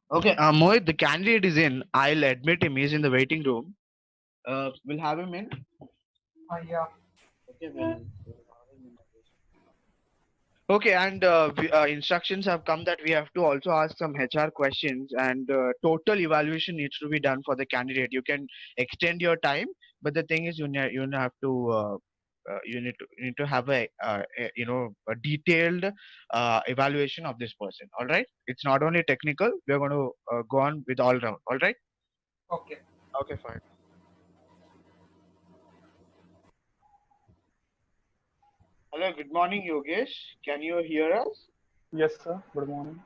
Okay, Mohit, the candidate is in. I'll admit him. He's in the waiting room. We'll have him in. Yeah. Okay, we'll have him in. Okay, and instructions have come that we have to also ask some HR questions, and total evaluation needs to be done for the candidate. You can extend your time, but the thing is, you have to you need to have a detailed evaluation of this person. All right, it's not only technical. We're going to go on with all round. All right. Okay. Okay, fine. Hello, good morning, Yogesh. Can you hear us? Yes, sir. Good morning.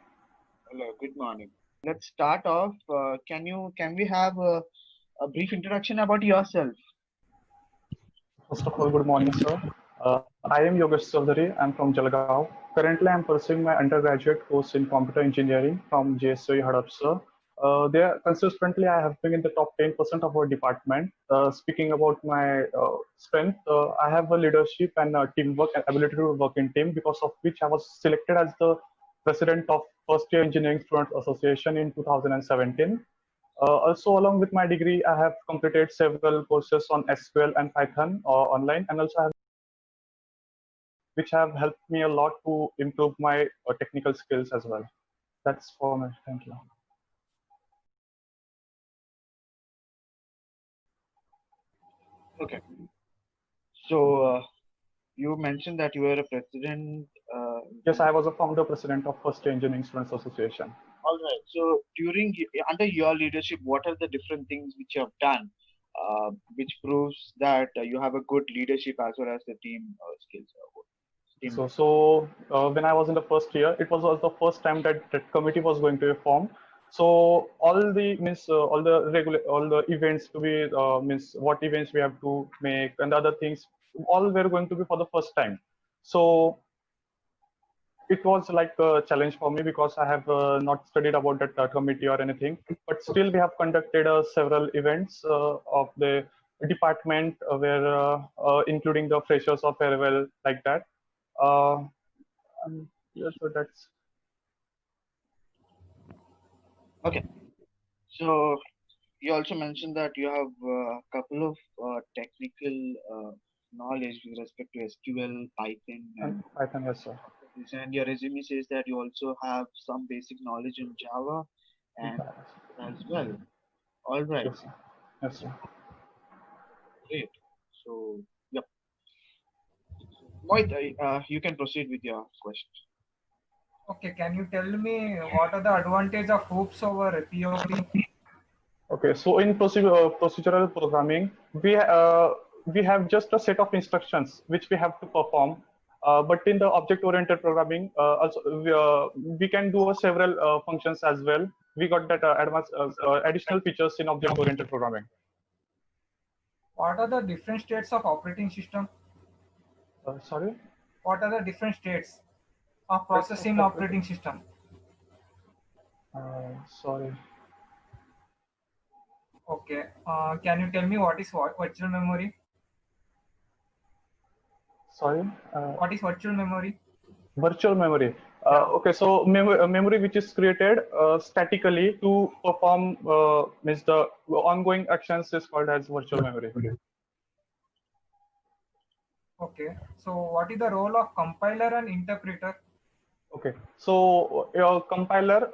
Hello, good morning. Let's start off. Can we have a brief introduction about yourself? First of all, good morning, sir. I am Yogesh Chaudhary. I'm from Jalgaon. Currently, I'm pursuing my undergraduate course in computer engineering from JSOE Hadapsar. There, consistently, I have been in the top 10% of our department. Speaking about my strength, I have a leadership and teamwork and ability to work in team, because of which I was selected as the president of First Year Engineering Students Association in 2017. Also, along with my degree, I have completed several courses on SQL and Python online, and also have which have helped me a lot to improve my technical skills as well. That's for me. Thank you. Okay. So you mentioned that you were a president. Yes, I was a founder president of First Year Engineering Students Association. All right. So under your leadership, what are the different things which you have done, which proves that you have a good leadership as well as the team skills, So, teamwork? so when I was in the first year, it was also the first time that that committee was going to be formed. So all the means all the events to be means what events we have to make and other things, all were going to be for the first time. So it was like a challenge for me, because I have not studied about that committee or anything. But still, we have conducted several events of the department including the freshers or farewell, like that. Uh, yeah, so that's Okay. So you also mentioned that you have a couple of technical knowledge with respect to SQL, Python, and and Python, yes, sir. and your resume says that you also have some basic knowledge in Java and as well. All right, Yes, sir. Yes, sir. great. So, yep. Mohit, you can proceed with your questions. Okay. Can you tell me what are the advantage of hoops over POP? Okay, so in procedural programming, we have just a set of instructions which we have to perform. But in the object-oriented programming, also we can do several functions as well. We got that additional features in object-oriented programming. What are the different states of operating system? Sorry, What are the different states of types of processing operating. operating system? Sorry, Okay. Can you tell me what is virtual memory? sorry. What is virtual memory? Virtual memory. Yeah. Okay, so memory which is created statically to perform means the ongoing actions is called as virtual memory. Okay. So what is the role of compiler and interpreter? Okay, so your compiler,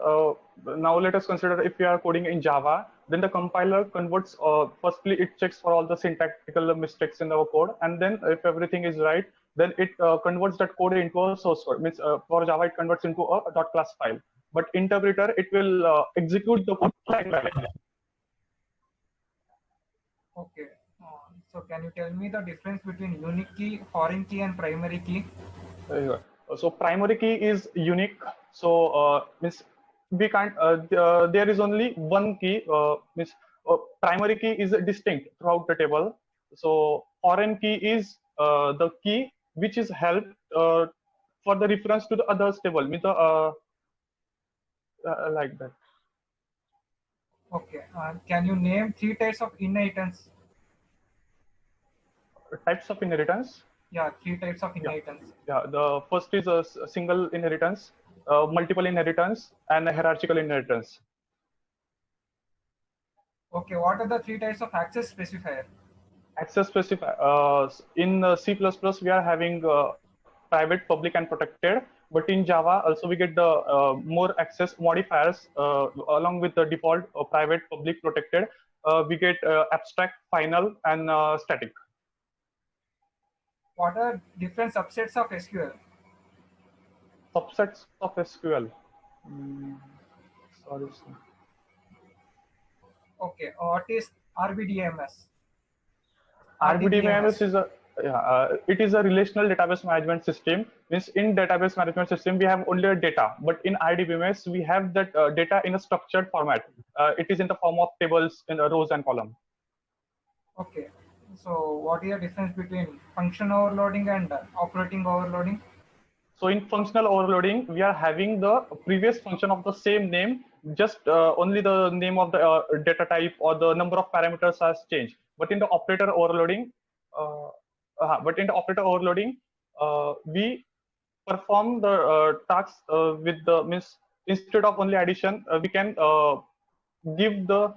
now let us consider if you are coding in Java, then the compiler converts, firstly, it checks for all the syntactical mistakes in our code, and then if everything is right, then it converts that code into a source code. Means for Java, it converts into a .class file. But interpreter, it will execute the code line by line. Okay. So can you tell me the difference between unique key, foreign key, and primary key? Very good. So primary key is unique. So means we can't. There is only one key. Means primary key is distinct throughout the table. So foreign key is the key which is helped for the reference to the others table. Means like that. Okay. Can you name three types of inheritance? Types of inheritance. Yeah, three types of Yeah, inheritance. yeah. The first is a single inheritance, multiple inheritance, and a hierarchical inheritance. Okay, what are the three types of access specifier? Access specifier. In C++, we are having private, public, and protected. But in Java, also we get the more access modifiers along with the default private, public, protected. We get abstract, final, and static. What are different subsets of SQL? Subsets of SQL. Mm, sorry, sir. Okay, what is RBDMS? RDBMS is a it is a relational database management system. Means in database management system we have only a data, but in RDBMS we have that data in a structured format. It is in the form of tables in rows and column. Okay, so what is the difference between function overloading and operating overloading? So in functional overloading, we are having the previous function of the same name, just only the name of the data type or the number of parameters has changed. But in the operator overloading, uh, we perform the tasks with the means instead of only addition, we can give the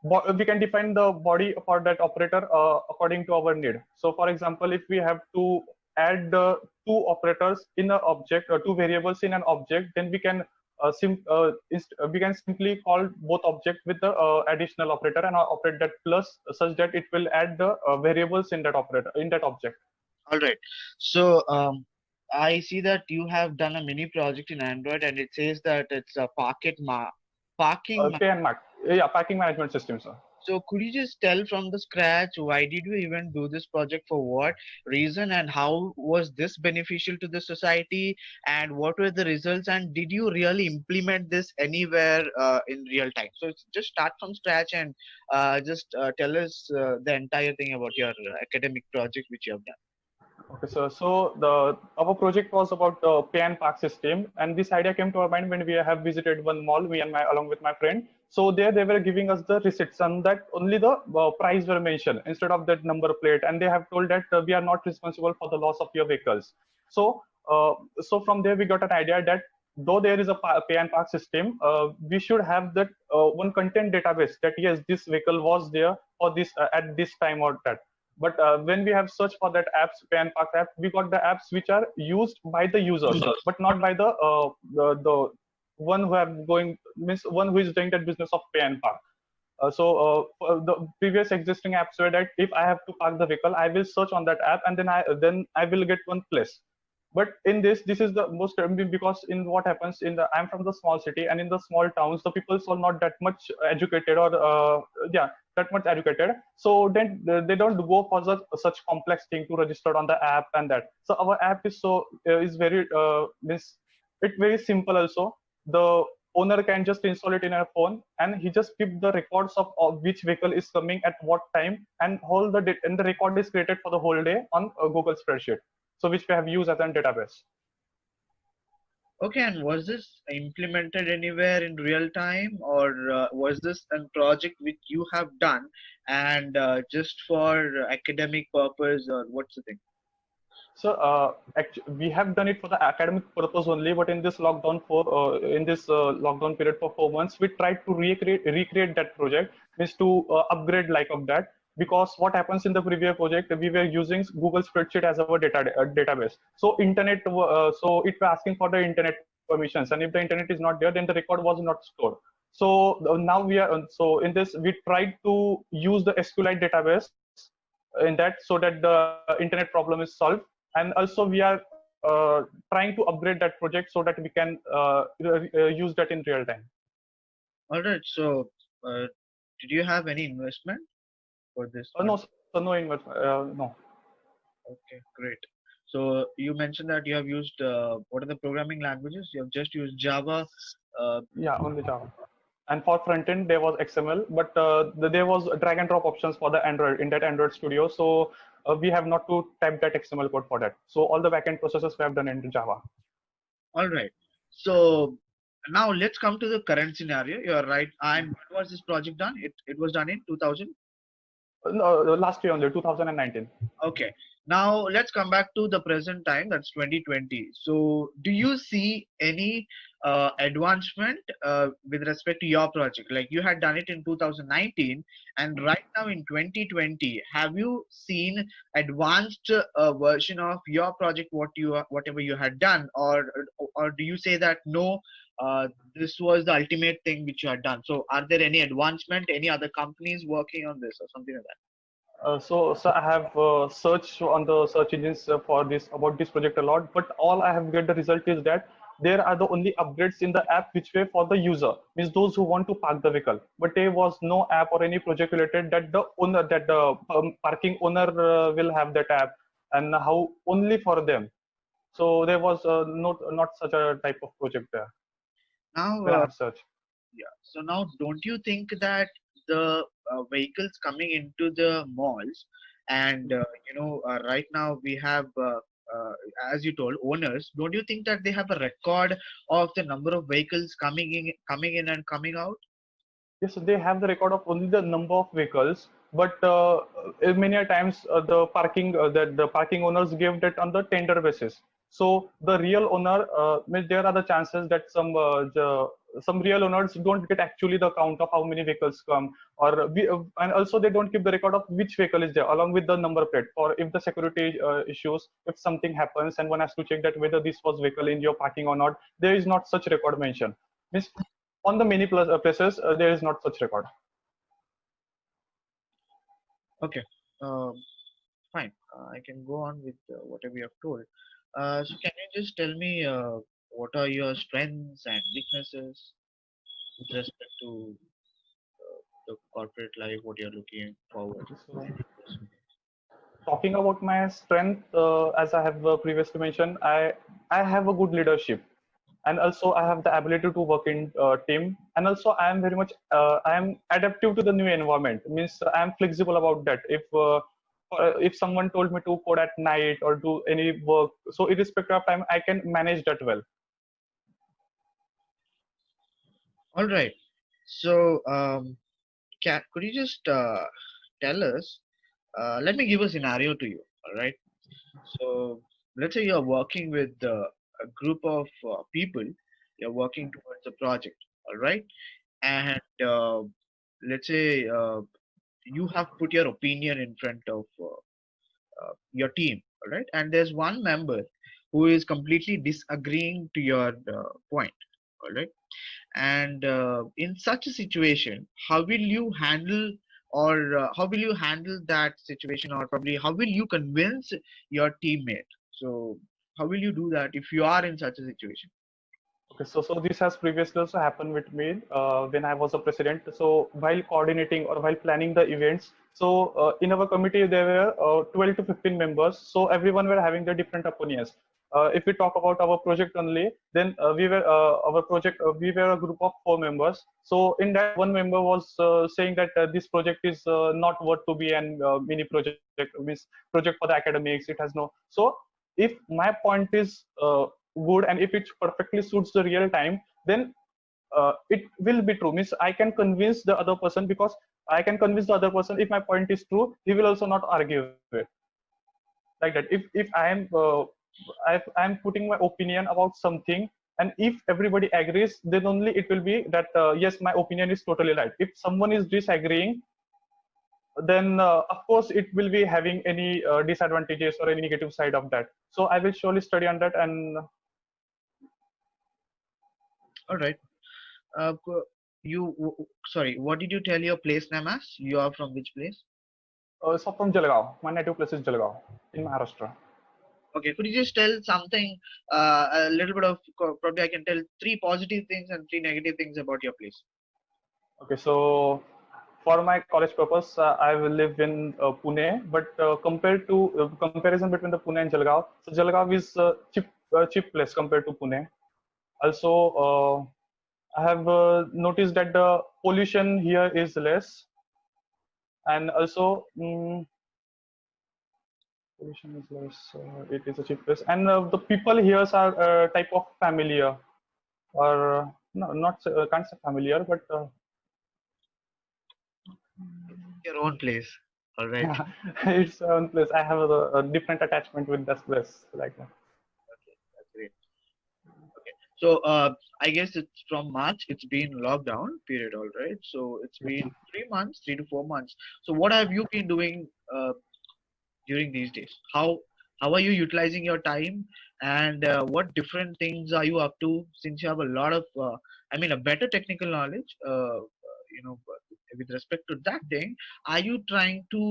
we can define the body for that operator according to our need. So for example, if we have to add two operators in an object or two variables in an object, then we can simply call both objects with the additional operator and operate that plus such that it will add the variables in that operator in that object. All right. So I see that you have done a mini project in Android, and it says that it's a parking. Pay and mark. Yeah, packing management system, sir. So could you just tell from the scratch, why did you even do this project, for what reason, and how was this beneficial to the society, and what were the results, and did you really implement this anywhere in real time? So just start from scratch and just tell us the entire thing about your academic project which you have done. Okay, so our project was about pay and park system, and this idea came to our mind when we have visited one mall, me and my along with my friend. So there they were giving us the receipts, and that only the price were mentioned instead of that number plate, and they have told that we are not responsible for the loss of your vehicles. So from there we got an idea that though there is a pay and park system, we should have that one content database that yes, this vehicle was there for this at this time or that. But when we have searched for that apps, pay and park app, we got the apps which are used by the users, but not by the one who have going means one who is doing that business of pay and park. The previous existing apps were that if I have to park the vehicle, I will search on that app and then I will get one place. But in this is the most because in what happens in the I'm from the small city, and in the small towns the people are not that much educated or that much educated, so then they don't go for such complex thing to register on the app and that. So our app is very means it very simple also. The owner can just install it in a phone, and he just keep the records of which vehicle is coming at what time, and and the record is created for the whole day on a Google spreadsheet, so which we have used as a database. Okay, and was this implemented anywhere in real time, or was this a project which you have done and just for academic purpose, or what's the thing? So we have done it for the academic purpose only, but in this lockdown period for 4 months, we tried to recreate that project, means to upgrade like of that. Because what happens in the previous project, we were using Google spreadsheet as our database. So so it was asking for the internet permissions, and if the internet is not there, then the record was not stored. So now so in this we tried to use the SQLite database in that, so that the internet problem is solved. And also we are trying to upgrade that project so that we can use that in real time. All right. So, did you have any investment for this? No, so no investment. No. Okay, great. So you mentioned that you have used what are the programming languages? You have just used Java. Yeah, only Java. And for front end there was XML, but there was drag and drop options for the Android in that Android Studio. So we have not to type that XML code for that. So all the backend processes we have done in Java. All right. So now let's come to the current scenario. You're right. When was this project done? It was done in 2000. No, last year only, 2019. Okay. Now let's come back to the present time. That's 2020. So do you see any advancement with respect to your project? Like you had done it in 2019, and right now in 2020, have you seen advanced version of your project? Whatever you had done, or do you say that no? This was the ultimate thing which you had done. So, are there any advancement? Any other companies working on this or something like that? So I have searched on the search engines for this about this project a lot, but all I have get the result is that there are the only upgrades in the app which were for the user, means those who want to park the vehicle. But there was no app or any project related that the owner, that the parking owner will have that app, and how only for them. So there was not such a type of project there Now, when I have searched. yeah. So now, don't you think that the vehicles coming into the malls, and right now we have, as you told, owners. Don't you think that they have a record of the number of vehicles coming in and coming out? Yes, so they have the record of only the number of vehicles, but many a times the parking owners give that on the tender basis. So the real owner, means there are the chances that some real owners don't get actually the count of how many vehicles come, and also they don't keep the record of which vehicle is there along with the number plate. For if the security issues, if something happens and one has to check that whether this was vehicle in your parking or not, there is not such record mentioned. Means on the many places there is not such record. Okay. Um, Fine. I can go on with whatever you have told. So can you just tell me what are your strengths and weaknesses with respect to the corporate life, what you're looking forward? So talking about my strength, as I have previously mentioned, I have a good leadership, and also I have the ability to work in team, and also I am very much I am adaptive to the new environment. Means I am flexible about that. If someone told me to code at night or do any work, so irrespective of time, I can manage that well. All right. So, could you just tell us? Let me give a scenario to you. All right. So, let's say you're working with a group of people. You're working towards a project. All right. And let's say you have put your opinion in front of your team. All right. And there's one member who is completely disagreeing to your point. All right. And in such a situation, how will you handle, or how will you handle that situation, or probably how will you convince your teammate? So how will you do that if you are in such a situation? Okay, so this has previously also happened with me when I was a president. So while coordinating or while planning the events, so in our committee there were 12 to 15 members. So everyone were having their different opinions. If we talk about our project only, then we were a group of 4 members. So in that, one member was saying that this project is not worth to be an mini project, means project for the academics. It has no. So if my point is good and if it perfectly suits the real time, then it will be true. Means I can convince the other person, because I can convince the other person if my point is true, he will also not argue it. Like that. If I am putting my opinion about something, and if everybody agrees, then only it will be that yes, my opinion is totally right. If someone is disagreeing, then of course it will be having any disadvantages or any negative side of that. So I will surely study on that. And All right. Sorry, what did you tell your place name as? You are from which place? so from Jalgaon, my native place is Jalgaon in Maharashtra. Okay, could you just tell something, a little bit of, probably I can tell 3 positive things and 3 negative things about your place. Okay, so for my college purpose, I will live in Pune, but compared to comparison between the Pune and Jalgaon, so Jalgaon is cheap place compared to Pune. Also, I have noticed that the pollution here is less, and also pollution is less. It is a cheap place, and the people here are type of familiar, or no, not can't say familiar, but Your own place. All right. It's one place. I have a different attachment with this place, like that. Okay, that's great. Okay. So I guess it's from March. It's been lockdown period, all right. So it's Yeah. been 3 months, 3 to 4 months. So what have you been doing during these days? How are you utilizing your time, and what different things are you up to? Since you have a lot of, I mean, a better technical knowledge, with respect to that thing, are you trying to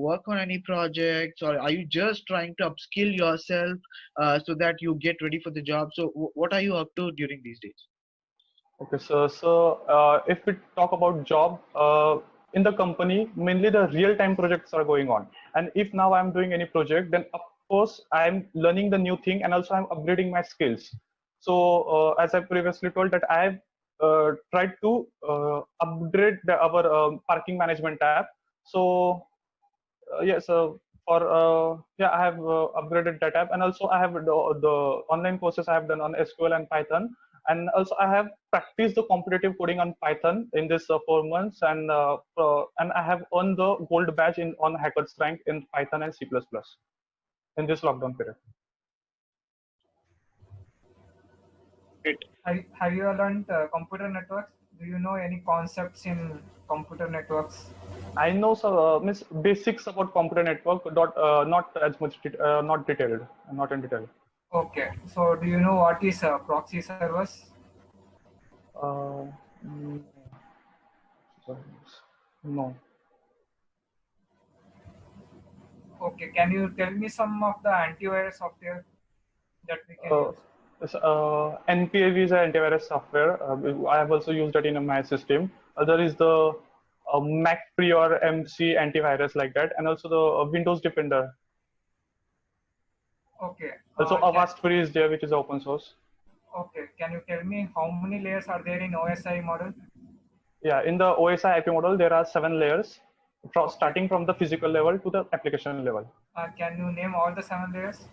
work on any projects, or are you just trying to upskill yourself so that you get ready for the job? So, what are you up to during these days? Okay, if we talk about job in the company, mainly the real-time projects are going on. And if now I'm doing any project, then of course I'm learning the new thing and also I'm upgrading my skills. So as I previously told that I've tried to upgrade our parking management app. So yes, for yeah, I have upgraded that app, and also I have the online courses I have done on SQL and Python, and also I have practiced the competitive coding on Python in this 4 months, and I have earned the gold badge in on Hackers Rank in Python and C++ in this lockdown period. Great. Have you learned computer networks? Do you know any concepts in computer networks? I know means basics about computer network, not as much, not detailed, not in detail. Okay, so do you know what is proxy servers? Uh, mm, no. Okay, can you tell me some of the antivirus software that we can Uh, use? NPAV is an antivirus software. I have also used it in my system. There is the Mac Free or MC antivirus like that, and also the Windows Defender. Okay, Also, Avast Free is there, which is open source. can you tell me how many layers are there in OSI model? Yeah, in the OSI IP model, there are 7 layers, Okay. starting from the physical level to the application level. Can you name all the 7 layers?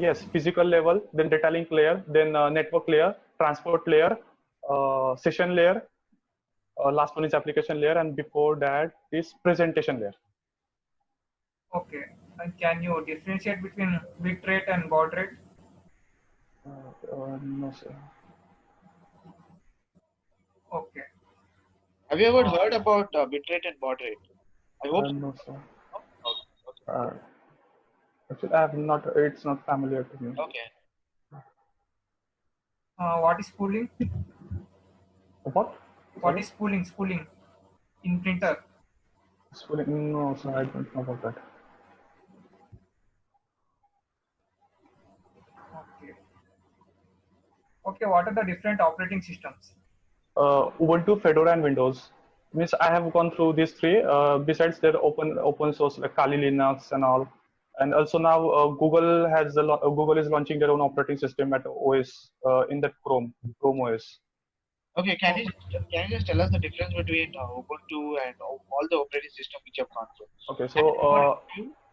Yes, physical level, then data link layer, then network layer, transport layer, session layer. Last one is application layer, and before that is presentation layer. Okay, and can you differentiate between bit rate and baud rate? No, sir. Okay. Have you ever heard about bitrate and baud rate? I hope so. No, sir. Okay. Actually, I have not. It's not familiar to me. Okay. What is spooling? What? What is spooling? Spooling in printer. Spooling? No, sir. I don't know about that. Okay. Okay, what are the different operating systems? Ubuntu, Fedora, and Windows. Means I have gone through these three. Besides their open source like Kali Linux and all, and also now Google is launching their own operating system at OS in that Chrome OS. Okay, can you just tell us the difference between Ubuntu and all the operating system which you have gone through? Okay, so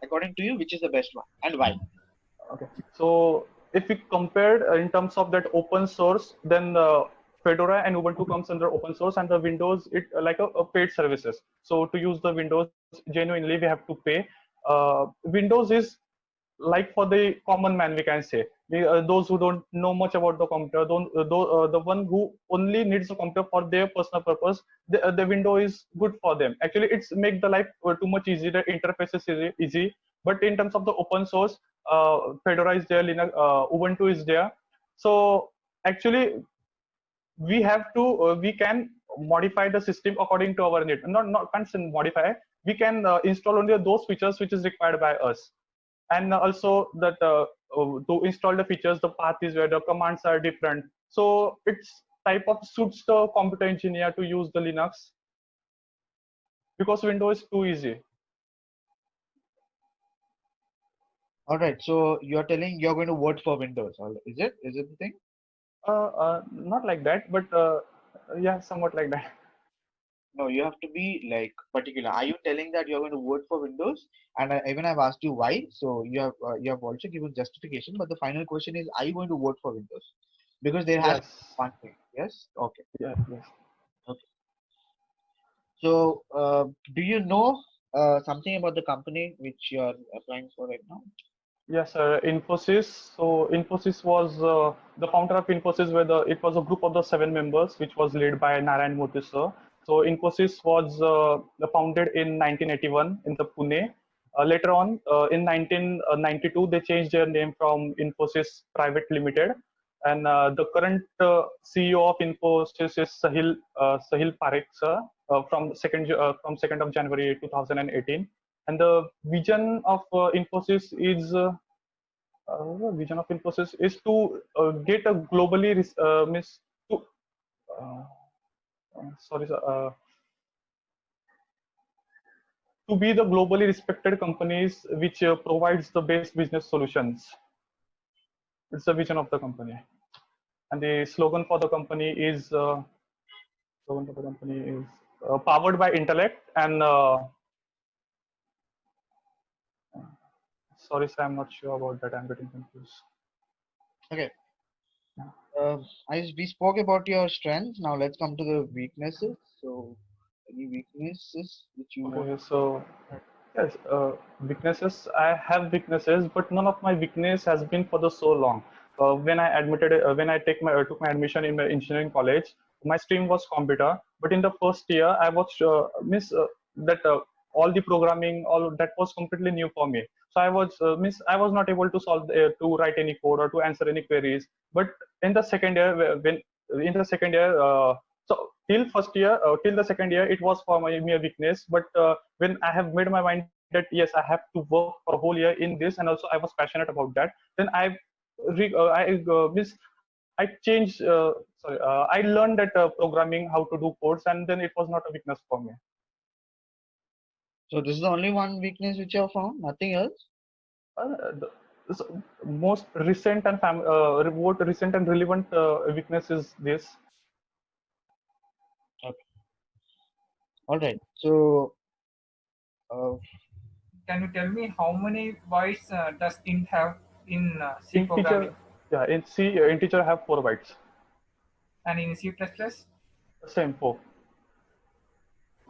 According to you, which is the best one and why? okay, so if we compared in terms of that open source, then Fedora and Ubuntu comes under open source, and the Windows it like a paid services. So to use the Windows genuinely, we have to pay. Windows is like for the common man, we can say. Those who don't know much about the computer, the one who only needs a computer for their personal purpose, the window is good for them. Actually, it's make the life too much easy. The interface is easy. But in terms of the open source, Fedora is there, Linux, Ubuntu is there. So actually, we can modify the system according to our need. Not can't say modify. We can install only those features which is required by us, and also that to install the features, the path is where the commands are different. So it's type of suits the computer engineer to use the Linux, because Windows is too easy. All right. So you're telling you're going to vote for Windows. Is it? Is it the thing? Not like that, but yeah, somewhat like that. No, you have to be like particular. Are you telling that you're going to vote for Windows? And even I've asked you why. So you have also given justification. But the final question is, are you going to vote for Windows? Because there has Yes. one thing. Yes. Okay. Yeah. Yes. Okay. So do you know something about the company which you are applying for right now? Yes, sir. Infosys. So Infosys was the founder of Infosys. It was a group of the 7 members, which was led by Narayan Murthy sir. So Infosys was founded in 1981 in the Pune. Later on, in 1992, they changed their name from Infosys Private Limited, and the current CEO of Infosys is Sahil Parekh sir, from 2nd of January 2018. And the vision of Infosys is vision of Infosys is to get a globally means to uh, sorry sir, to be the globally respected companies which provides the best business solutions. It's the vision of the company, and the slogan for the company is powered by intellect and sorry sir, I'm not sure about that. I'm getting confused. Okay. Yeah. We spoke about your strengths. Now let's come to the weaknesses. So, any weaknesses which you want? Okay, so yes, weaknesses. I have weaknesses, but none of my weakness has been for the so long. When I took my admission in my engineering college, my stream was computer. But in the first year, I was miss that all the programming, all that was completely new for me. So I was not able to to write any code or to answer any queries. But in the second year, when in the second year, so till the second year, it was for me a weakness. But when I have made my mind that yes, I have to work for a whole year in this, and also I was passionate about that, then I changed. I learned that programming, how to do codes, and then it was not a weakness for me. So this is the only one weakness which you have found. Nothing else. So most recent and what recent and relevant weakness is this. Okay. All right. So, uh, Can you tell me how many bytes does int have in C Integer, programming yeah, in C, integer have 4 bytes. and in C++? Same 4.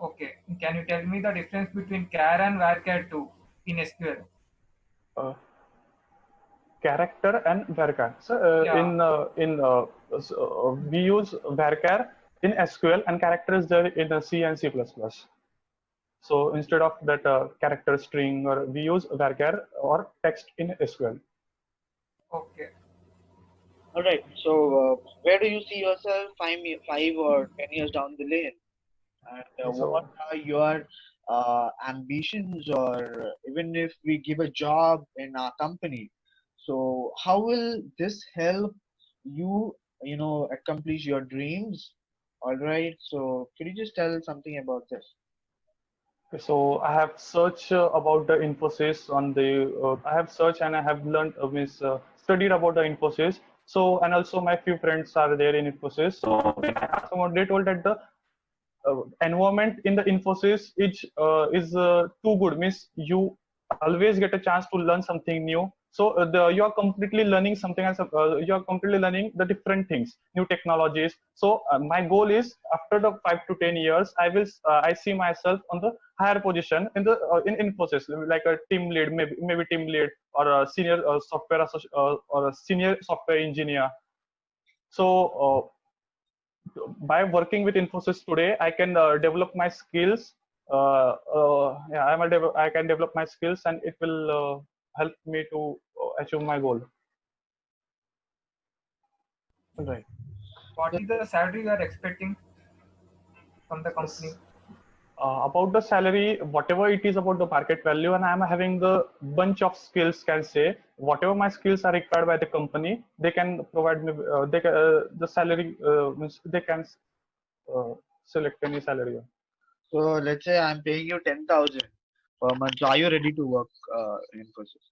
Okay. Can you tell me the difference between char and varchar2 in SQL? Uh, Character and varchar. So Yeah. we use varchar in SQL, and character is there in C and C++. So instead of that character string, or we use varchar or text in SQL. Okay. all right. So, where do you see yourself 5 or 10 years down the lane? And So what are your ambitions, or even if we give a job in our company, so how will this help you, accomplish your dreams? All right. So, could you just tell something about this? So I have searched about the Infosys on the. I have searched and I have learned, studied about the Infosys. So and also my few friends are there in Infosys. So when I asked about, they told that the environment in the Infosys is too good. Means you always get a chance to learn something new. So you are completely learning something as you are completely learning the different things, new technologies. So my goal is after the 5 to 10 years, I see myself on the higher position in the in Infosys, like a team lead, maybe team lead or a senior or a senior software engineer. So by working with Infosys today, I can develop my skills. Yeah, I can develop my skills, and it will help me to achieve my goal. All right. What is the salary you are expecting from the company? About the salary, whatever it is about the market value, and I'm having the bunch of skills. Can say whatever my skills are required by the company, they can provide me. The salary means they can uh, select any salary. So, let's say I'm paying you 10,000 per month. So, are you ready to work in Infosys?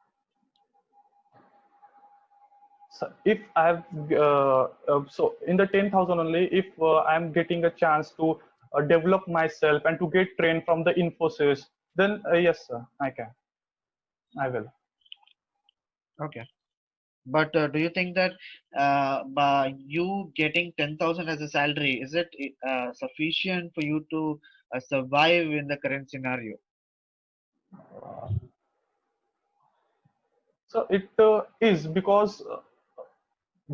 So if so in the 10,000 only, if I'm getting a chance to develop myself and to get trained from the Infosys, then yes, sir, I will. Okay. But do you think that by you getting 10,000 as a salary, is it sufficient for you to survive in the current scenario? So it is because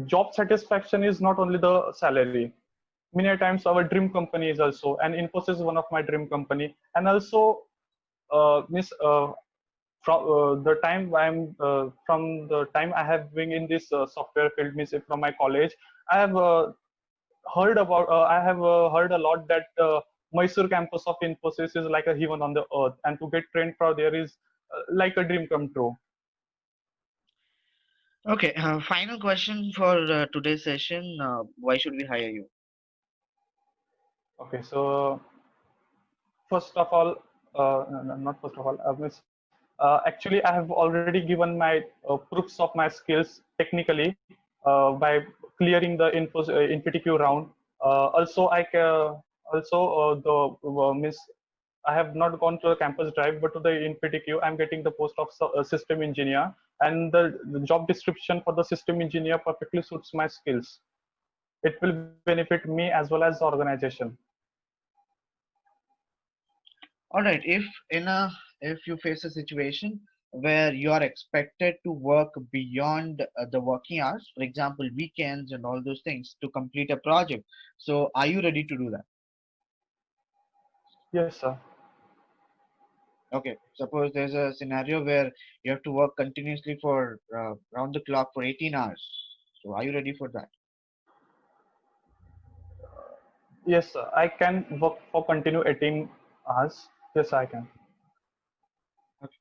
job satisfaction is not only the salary. Many times our dream company is also, and Infosys is one of my dream company, and also miss from the time I have been in this software field, means from my college, I have I have heard a lot that Mysore campus of Infosys is like a heaven on the earth, and to get trained from there is like a dream come true. Okay, final question for today's session. Why should we hire you? Okay, so first of all, not first of all, actually, I have already given my proofs of my skills technically by clearing the InfITQ round. Also, the miss. I have not gone to the campus drive, but to the InfITQ, I'm getting the post of system engineer, and the job description for the system engineer perfectly suits my skills. It will benefit me as well as the organization. All right, if you face a situation where you are expected to work beyond the working hours, for example, weekends and all those things to complete a project, so are you ready to do that? Yes, sir. Okay, suppose there's a scenario where you have to work continuously for round the clock for 18 hours. So are you ready for that? Yes, sir. I can work for continue 18 hours. Yes, I can. Okay.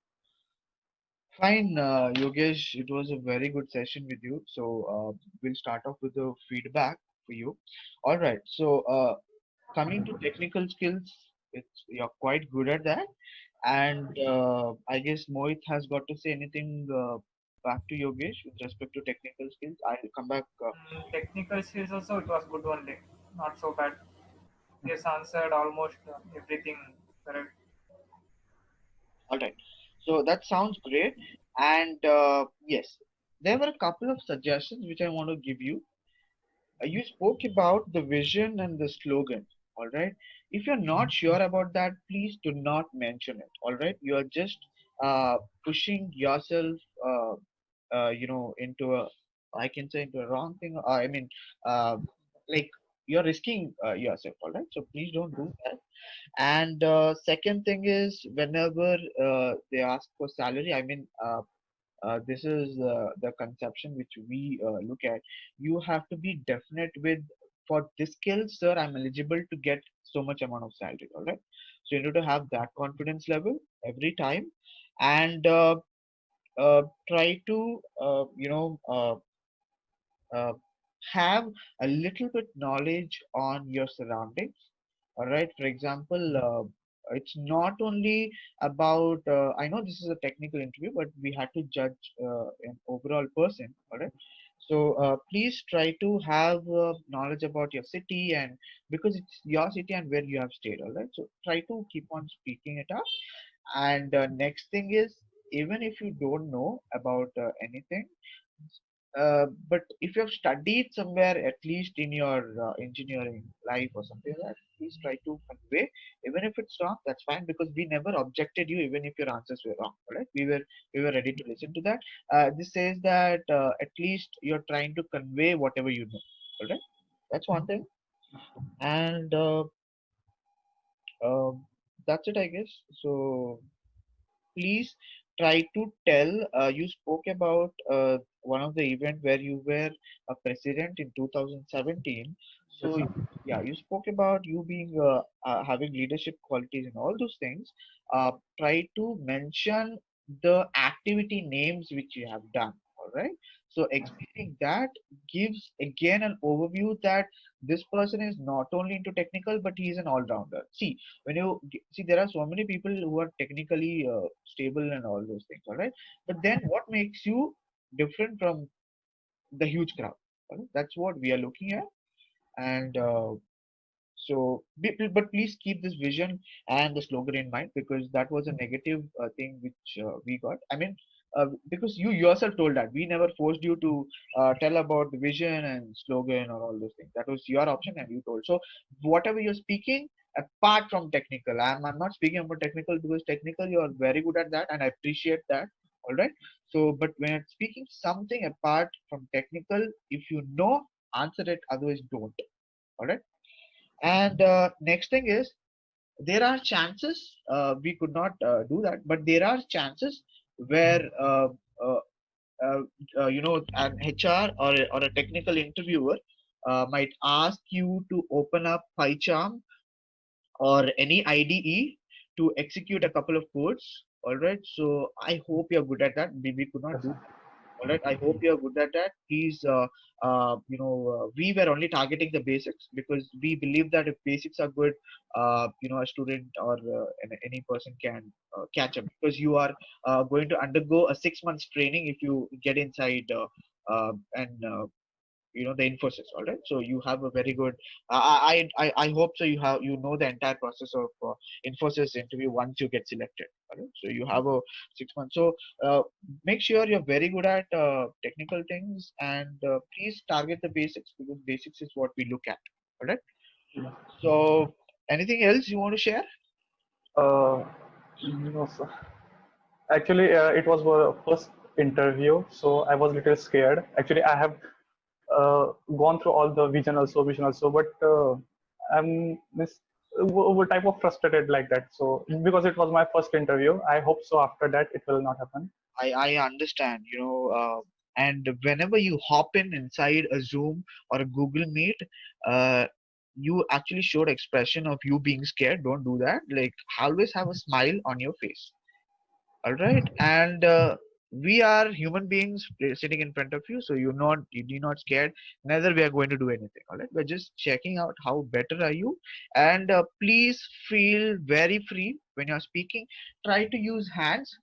Fine, Yogesh, it was a very good session with you. So we'll start off with the feedback for you. All right. So coming to technical skills, you're quite good at that. And I guess Mohit has got to say anything back to Yogesh with respect to technical skills. I'll come back. Technical skills also it was good only, not so bad. Yes, answered almost everything correct. All right. So that sounds great. And yes, there were a couple of suggestions which I want to give you. You spoke about the vision and the slogan. All right. If you're not sure about that, please do not mention it. All right. You are just pushing yourself, into a, I can say into a wrong thing. I mean, uh, like you're risking yourself. All right. So please don't do that. And second thing is, whenever they ask for salary, I mean, this is the conception which we look at. You have to be definite with, for this skill, sir, I'm eligible to get so much amount of salary. All right. So you need to have that confidence level every time, and try to uh, have a little bit knowledge on your surroundings. All right. For example, it's not only about, I know this is a technical interview, but we had to judge an overall person. All right. So please try to have knowledge about your city, and because it's your city and where you have stayed. All right. So try to keep on speaking it up. And next thing is, even if you don't know about anything, but if you have studied somewhere, at least in your engineering life or something like that, please try to convey. Even if it's wrong, that's fine, because we never objected you even if your answers were wrong. All right, we were ready to listen to that. This says that at least you're trying to convey whatever you know. All right, that's one thing. And um that's it, I guess. So please try to tell. You spoke about one of the event where you were a president in 2017. Yes, So sir. yeah, you spoke about you being having leadership qualities and all those things. Try to mention the activity names which you have done. All right. So explaining that gives again an overview that this person is not only into technical, but he is an all-rounder. See, when you see, there are so many people who are technically stable and all those things, all right, but then what makes you different from the huge crowd? All right? That's what we are looking at. And so but please keep this vision and the slogan in mind, because that was a negative thing which we got. I mean, because you yourself told that we never forced you to tell about the vision and slogan or all those things. That was your option and you told. So whatever you're speaking, apart from technical. I'm not speaking about technical because technical you are very good at that and I appreciate that. All right. So, but when I'm speaking something apart from technical, if you know, answer it. Otherwise, don't. All right. And next thing is there are chances we could not do that, but there are chances where uh, an HR or a technical interviewer might ask you to open up PyCharm or any IDE to execute a couple of codes. All right. So I hope you're good at that. We could not Yes, do. sir. All right. I hope you're good at that. Please, we were only targeting the basics because we believe that if basics are good, a student or any person can catch up because you are going to undergo a 6 months training if you get inside and the Infosys. All right. So you have a very good. I hope so. You know the entire process of Infosys interview once you get selected. All right. So you have a 6 months. So make sure you're very good at technical things and please target the basics because basics is what we look at. All right. Yeah. So anything else you want to share? Uh, no, sir. Actually, it was our first interview, so I was a little scared. Actually, I have gone through all the vision also, but I'm this type of frustrated like that. So because it was my first interview, I hope so. After that, it will not happen. I understand, and whenever you hop inside a Zoom or a Google Meet, uh, you actually showed expression of you being scared. Don't do that. Like always have a smile on your face. All right, and we are human beings sitting in front of you, so you're not scared. Neither we are going to do anything. All right, we're just checking out how better are you, and please feel very free when you're speaking. Try to use hands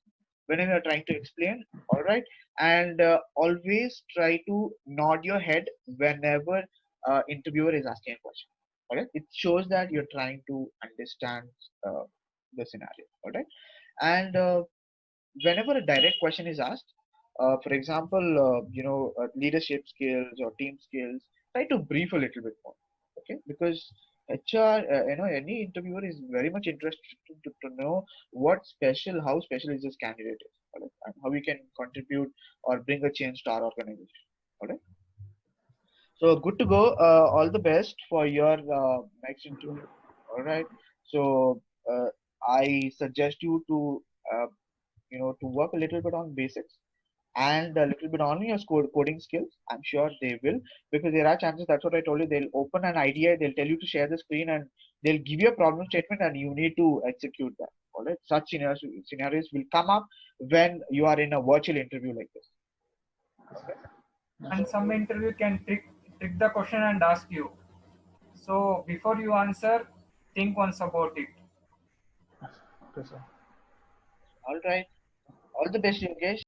whenever you're trying to explain. All right, and always try to nod your head whenever interviewer is asking a question. All right, it shows that you're trying to understand uh, the scenario. All right, and whenever a direct question is asked, for example, leadership skills or team skills, try to brief a little bit more. Okay, because HR, any interviewer is very much interested to know how special is this candidate is, all right, and how we can contribute or bring a change to our organization. All right. So good to go. All the best for your next interview. All right. So I suggest you to to work a little bit on basics and a little bit on your coding skills. I'm sure they will because there are chances. That's what I told you. They'll open an idea. They'll tell you to share the screen and they'll give you a problem statement and you need to execute that. All right. Such scenarios will come up when you are in a virtual interview like this. Okay. And some interview can trick the question and ask you. So before you answer, think once about it. Okay, sir. All right. All the best, Yogesh.